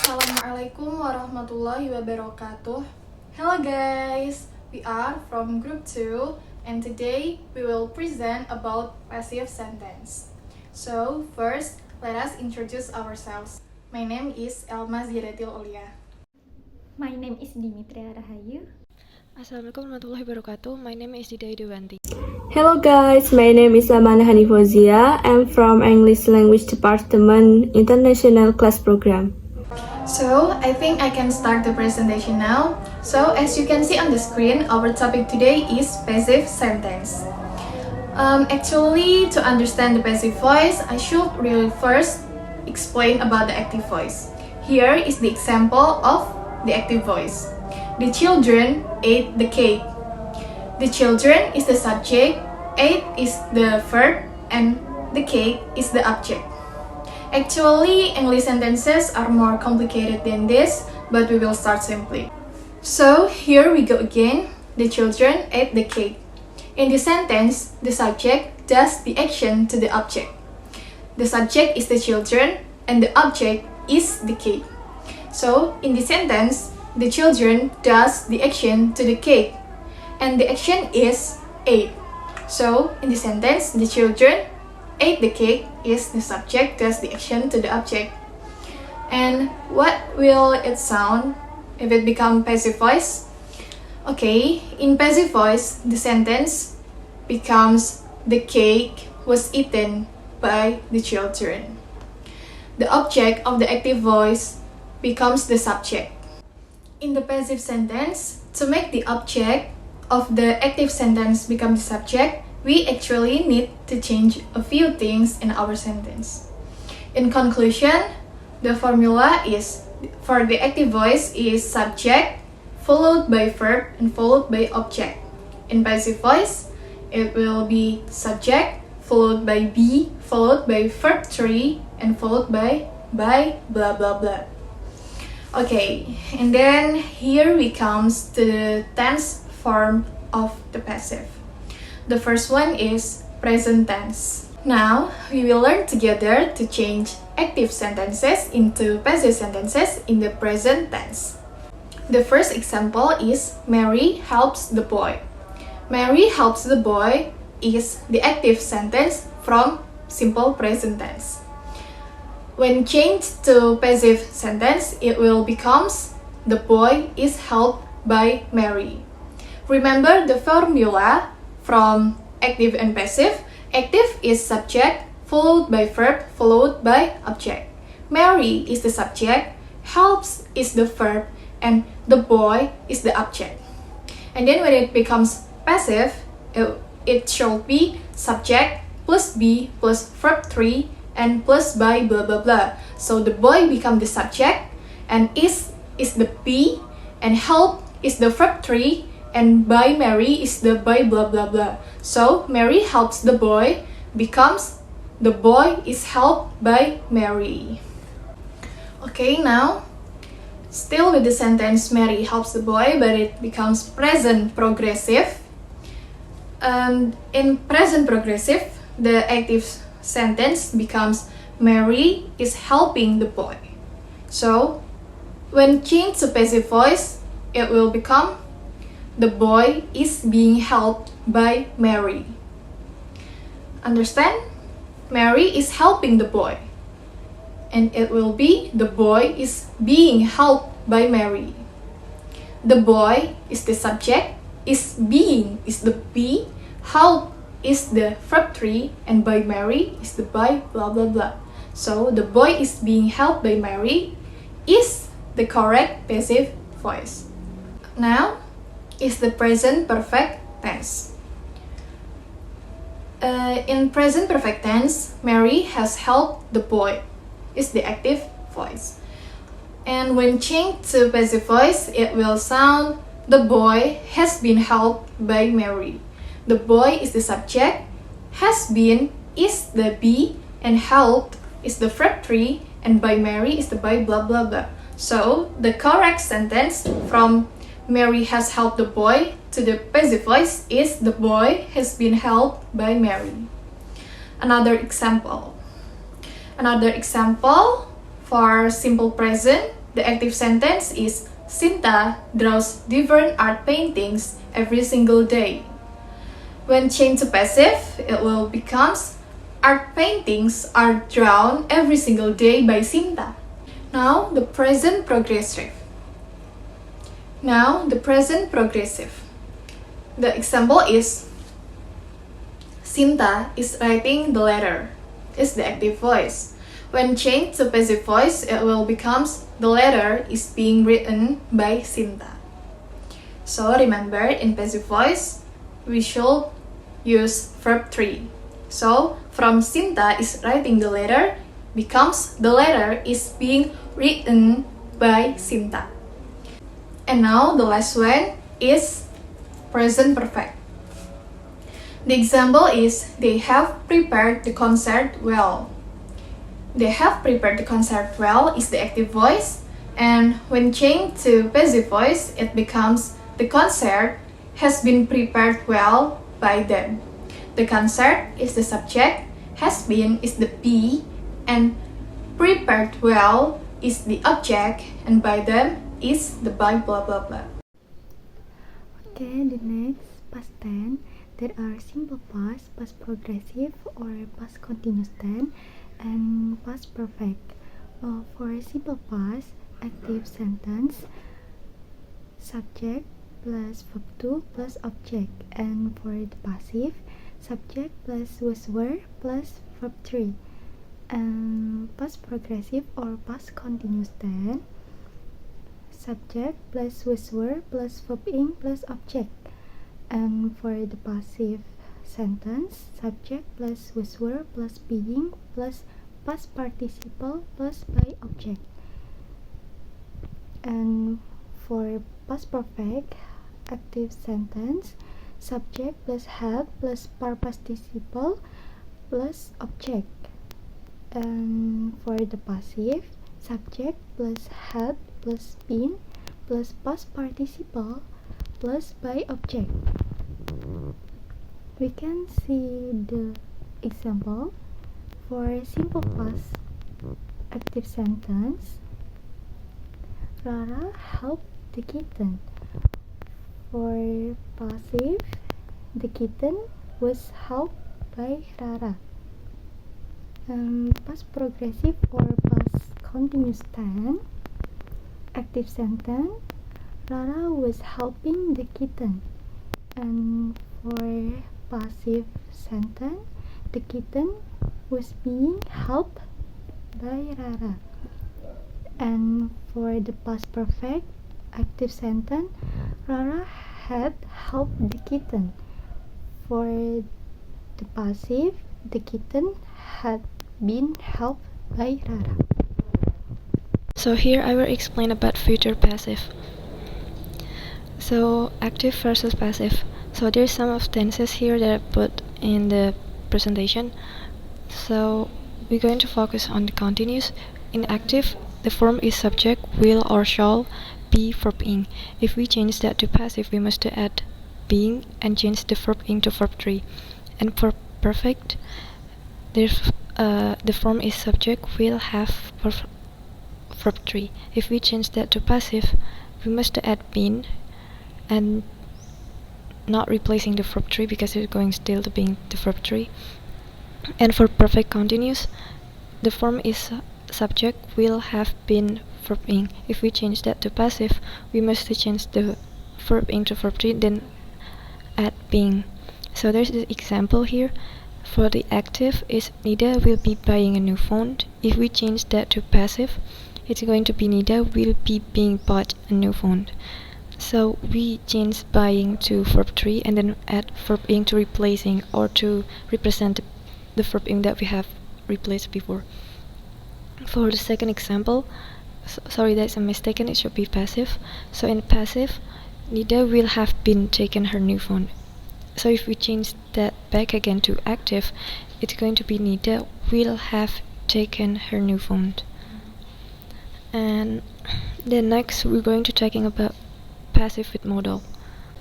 Assalamualaikum warahmatullahi wabarakatuh. Hello guys, we are from group 2 and today we will present about passive sentence. So first, let us introduce ourselves. My name is Elma Ziratil Ulia. My name is Dimitria Rahayu. Assalamualaikum warahmatullahi wabarakatuh. My name is Dida Dewanti. Hello guys, my name is Amanda Hanifozia. I'm from English Language Department International Class Program. So, I think I can start the presentation now. So, as you can see on the screen, our topic today is passive sentence. Actually, to understand the passive voice, I should really first explain about the active voice. Here is the example of the active voice. The children ate the cake. The children is the subject, ate is the verb, and the cake is the object. Actually, English sentences are more complicated than this, but we will start simply. So, here we go again. The children ate the cake. In the sentence, the subject does the action to the object. The subject is the children, and the object is the cake. So, in the sentence, the children does the action to the cake, and the action is ate. So, in the sentence, the children ate the cake is the subject does the action to the object. And what will it sound if it become passive voice? Okay, in passive voice, the sentence becomes the cake was eaten by the children. The object of the active voice becomes the subject. In the passive sentence, to make the object of the active sentence become the subject, we actually need to change a few things in our sentence. In conclusion, the formula is for the active voice is subject followed by verb and followed by object. In passive voice, it will be subject followed by be followed by verb 3 and followed by blah blah blah. Okay, and then here we comes to the tense form of the passive. The first one is present tense. Now, we will learn together to change active sentences into passive sentences in the present tense. The first example is Mary helps the boy. Mary helps the boy is the active sentence from simple present tense. When changed to passive sentence, it will becomes the boy is helped by Mary. Remember the formula from active and passive. Active is subject followed by verb followed by object. Mary is the subject, helps is the verb, and the boy is the object. And then when it becomes passive, it should be subject plus be plus verb 3 and plus by blah blah blah. So the boy become the subject, and is the be, and help is the verb 3, and by Mary is the by blah blah blah. So Mary helps the boy becomes the boy is helped by Mary. Okay, now still with the sentence Mary helps the boy, but it becomes present progressive. In present progressive, the active sentence becomes Mary is helping the boy. So, when changed to passive voice, it will become the boy is being helped by Mary. Understand? Mary is helping the boy. And it will be the boy is being helped by Mary. The boy is the subject, is being is the be, help is the verb 3, and by Mary is the by blah blah blah. So the boy is being helped by Mary is the correct passive voice. Now is the present perfect tense. In present perfect tense, Mary has helped the boy is the active voice. And when changed to passive voice, it will sound the boy has been helped by Mary. The boy is the subject, has been is the be, and helped is the verb 3, and by Mary is the by blah blah blah. So the correct sentence from Mary has helped the boy to the passive voice is the boy has been helped by Mary. Another example for simple present the active sentence is Sinta draws different art paintings every single day. When changed to passive, it will become art paintings are drawn every single day by Sinta. Now the present progressive. The example is Sinta is writing the letter. Is the active voice. When changed to passive voice, it will become the letter is being written by Sinta. So remember, in passive voice, we should use verb 3. So from Sinta is writing the letter becomes the letter is being written by Sinta. And now the last one is present perfect. The example is they have prepared the concert well. They have prepared the concert well is the active voice, and when changed to passive voice, it becomes the concert has been prepared well by them. The concert is the subject, has been is the be, and prepared well is the object, and by them is the by blah blah blah. Okay, the next past tense. There are simple past, past progressive, or past continuous tense, and past perfect. For simple past, active sentence, subject plus verb 2 plus object, and for the passive, subject plus was were plus verb 3. And past progressive or past continuous tense, subject plus was were plus verb ing plus object. And for the passive sentence, subject plus was were plus being plus past participle plus by object. And for past perfect, active sentence, subject plus had plus past participle plus object. And for the passive, subject plus had plus been plus past participle plus by object. We can see the example for simple past active sentence. Rara helped the kitten. For passive, the kitten was helped by Rara. Past progressive or past continuous tense, active sentence, Rara was helping the kitten. And for passive sentence, the kitten was being helped by Rara. And for the past perfect active sentence, Rara had helped the kitten. For the passive, the kitten had been helped by Rara. So here I will explain about future passive. So active versus passive. So there's some of tenses here that I put in the presentation. So we're going to focus on the continuous. In active, the form is subject, will or shall, be, verb ing. If we change that to passive, we must add being and change the verb ing to verb 3. And for perfect, there's the form is subject, will, have, verb 3. If we change that to passive, we must add been and not replacing the verb 3 because it's going still to being the verb 3. And for perfect continuous, the form is subject, will, have, been, verb ing. If we change that to passive, we must change the verb ing to verb 3, then add being. So there's the example here. For the active is Nida will be buying a new phone. If we change that to passive, it's going to be Nida will be being bought a new phone. So we change buying to verb 3 and then add verb ing to replacing or to represent the verb ing that we have replaced before. For the second example, sorry, that's a mistake, it should be passive. So in passive, Nida will have been taken her new phone. So if we change that back again to active, it's going to be Nida will have taken her new phone. And then next we're going to talking about passive with modal.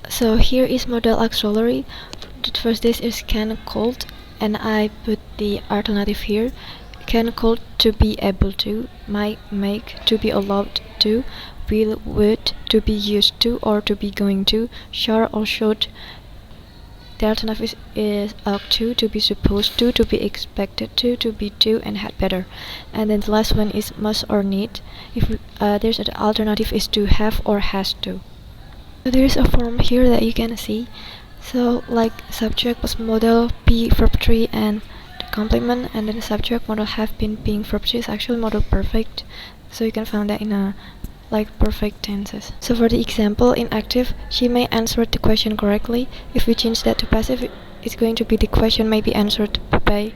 So here is modal auxiliary. The first this is can called, and I put the alternative here. Can called to be able to, might make to be allowed to, will, would, to be used to or to be going to, shall or should. The alternative is ought to be supposed to be expected to be to, and had better. And then the last one is must or need. If there's an alternative is to have or has to. So there's a form here that you can see. So like subject plus modal, be verb 3 and the complement, and then the subject modal have been being verb 3 is actually modal perfect. So you can find that in a like perfect tenses. So for the example in active, she may answer the question correctly. If we change that to passive, it's going to be the question may be answered by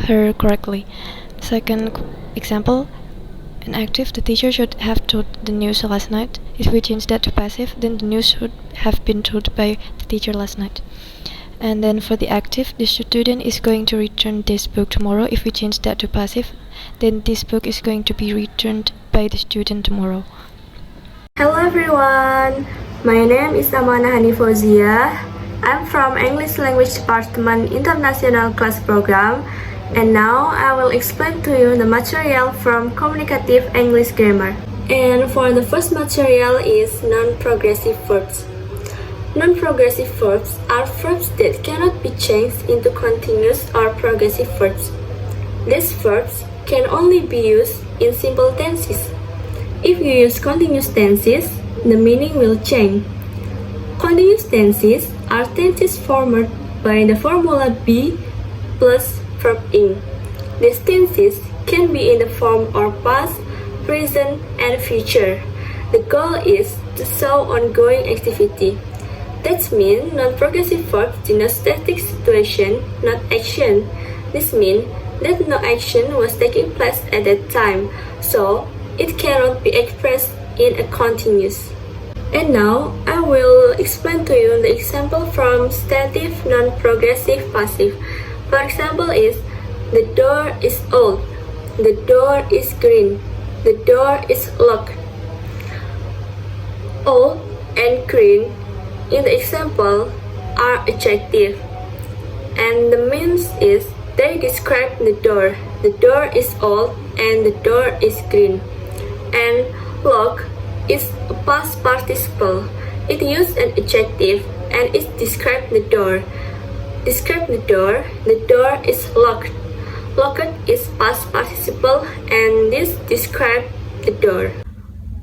her correctly. Second example, in active, the teacher should have told the news last night. If we change that to passive, then the news should have been told by the teacher last night. And then for the active, the student is going to return this book tomorrow. If we change that to passive, then this book is going to be returned by the student tomorrow. Hello everyone, my name is Amanah Hanifozia. I'm from English Language Department International Class Program, and now I will explain to you the material from Communicative English Grammar. And for the first material is non-progressive verbs. Non-progressive verbs are verbs that cannot be changed into continuous or progressive verbs. These verbs can only be used in simple tenses. If you use continuous tenses, the meaning will change. Continuous tenses are tenses formed by the formula be plus verb ing. These tenses can be in the form of past, present, and future. The goal is to show ongoing activity. That means non-progressive verbs denote static situation, not action. This means that no action was taking place at that time, so it cannot be expressed in a continuous. And now I will explain to you the example from stative non-progressive passive. For example is the door is old, the door is green, the door is locked. Old and green in the example are adjective, and the means is they describe the door. The door is old and the door is green. And lock is a past participle. It uses an adjective and it describes the door. Describe the door is locked. Locked is past participle and this describes the door.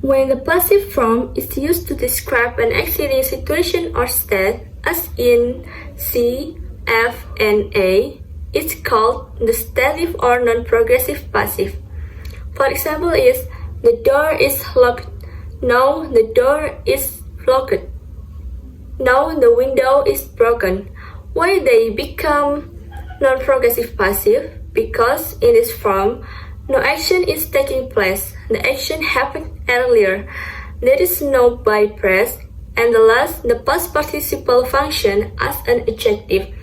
When the passive form is used to describe an existing situation or state, as in C, F, and A, it's called the stative or non-progressive passive. For example is the door is locked. Now the door is locked. Now the window is broken. Why they become non-progressive passive? Because in this form, no action is taking place. The action happened earlier. There is no by press. And the last, the past participle function as an adjective.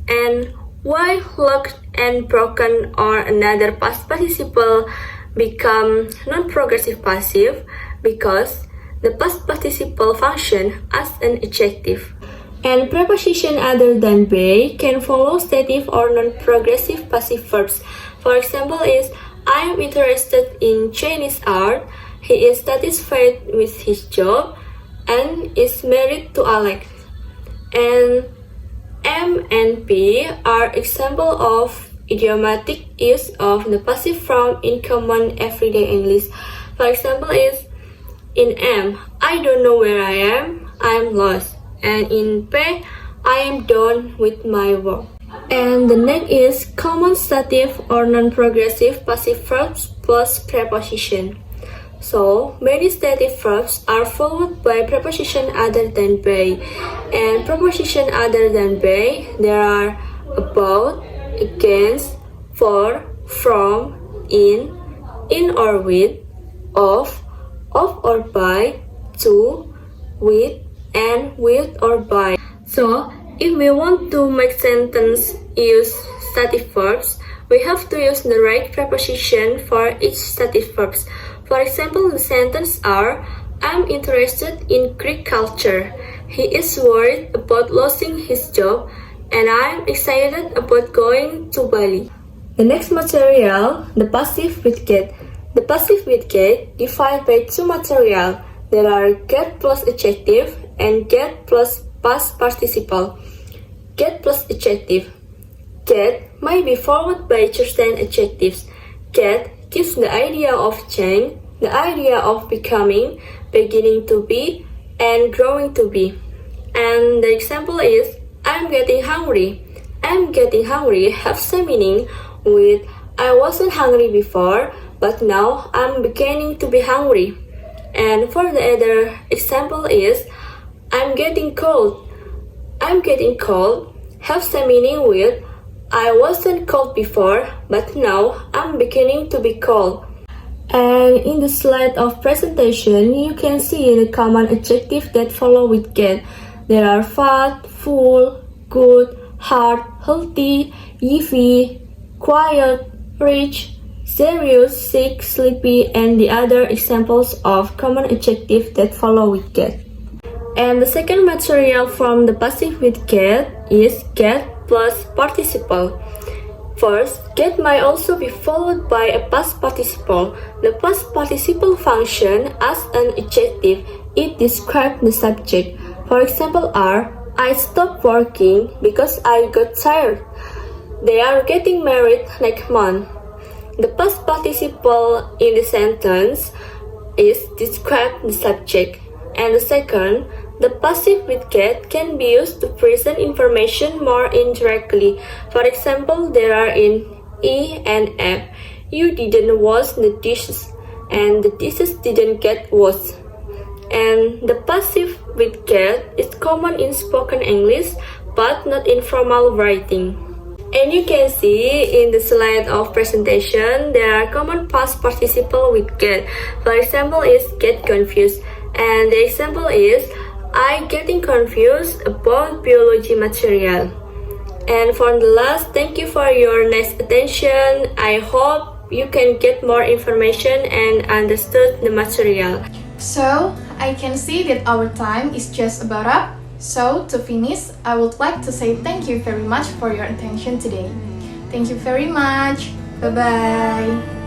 And why locked and broken or another past participle become non-progressive passive? Because the past participle function as an adjective. And preposition other than be can follow stative or non-progressive passive verbs. For example is I am interested in Chinese art. He is satisfied with his job and is married to Alex. And M and P are example of idiomatic use of the passive form in common everyday English. For example is in M, I don't know where I am lost. And in P, I am done with my work. And the next is common stative or non-progressive passive verbs plus preposition. So, many stative verbs are followed by preposition other than by. And preposition other than by, there are about, against, for, from, in or with, of or by, to, with, and with or by. So, if we want to make sentence use stative verbs, we have to use the right preposition for each stative verbs. For example, the sentences are I'm interested in Greek culture. He is worried about losing his job, and I'm excited about going to Bali. The next material, the passive with get. The passive with get divided by two material. There are get plus adjective and get plus past participle. Get plus adjective. Get might be followed by certain adjectives. Get gives the idea of change, the idea of becoming, beginning to be, and growing to be. And the example is, I'm getting hungry. I'm getting hungry have same meaning with I wasn't hungry before, but now I'm beginning to be hungry. And for the other example is, I'm getting cold. I'm getting cold have same meaning with I wasn't cold before, but now I'm beginning to be cold. And in the slide of presentation, you can see the common adjectives that follow with get. There are fat, full, good, hard, healthy, yippee, quiet, rich, serious, sick, sleepy, and the other examples of common adjectives that follow with get. And the second material from the passive with get is get plus participle. First, get might also be followed by a past participle. The past participle function as an adjective. It describes the subject. For example are, I stopped working because I got tired. They are getting married next month. The past participle in the sentence is describe the subject. And the second, the passive with get can be used to present information more indirectly. For example, there are in E and F. You didn't wash the dishes, and the dishes didn't get washed. And the passive with get is common in spoken English, but not in formal writing. And you can see in the slide of presentation, there are common past participle with get. For example is get confused. And the example is, I getting confused about biology material. And for the last, thank you for your nice attention. I hope you can get more information and understood the material. So, I can see that our time is just about up. So, to finish, I would like to say thank you very much for your attention today. Thank you very much. Bye-bye.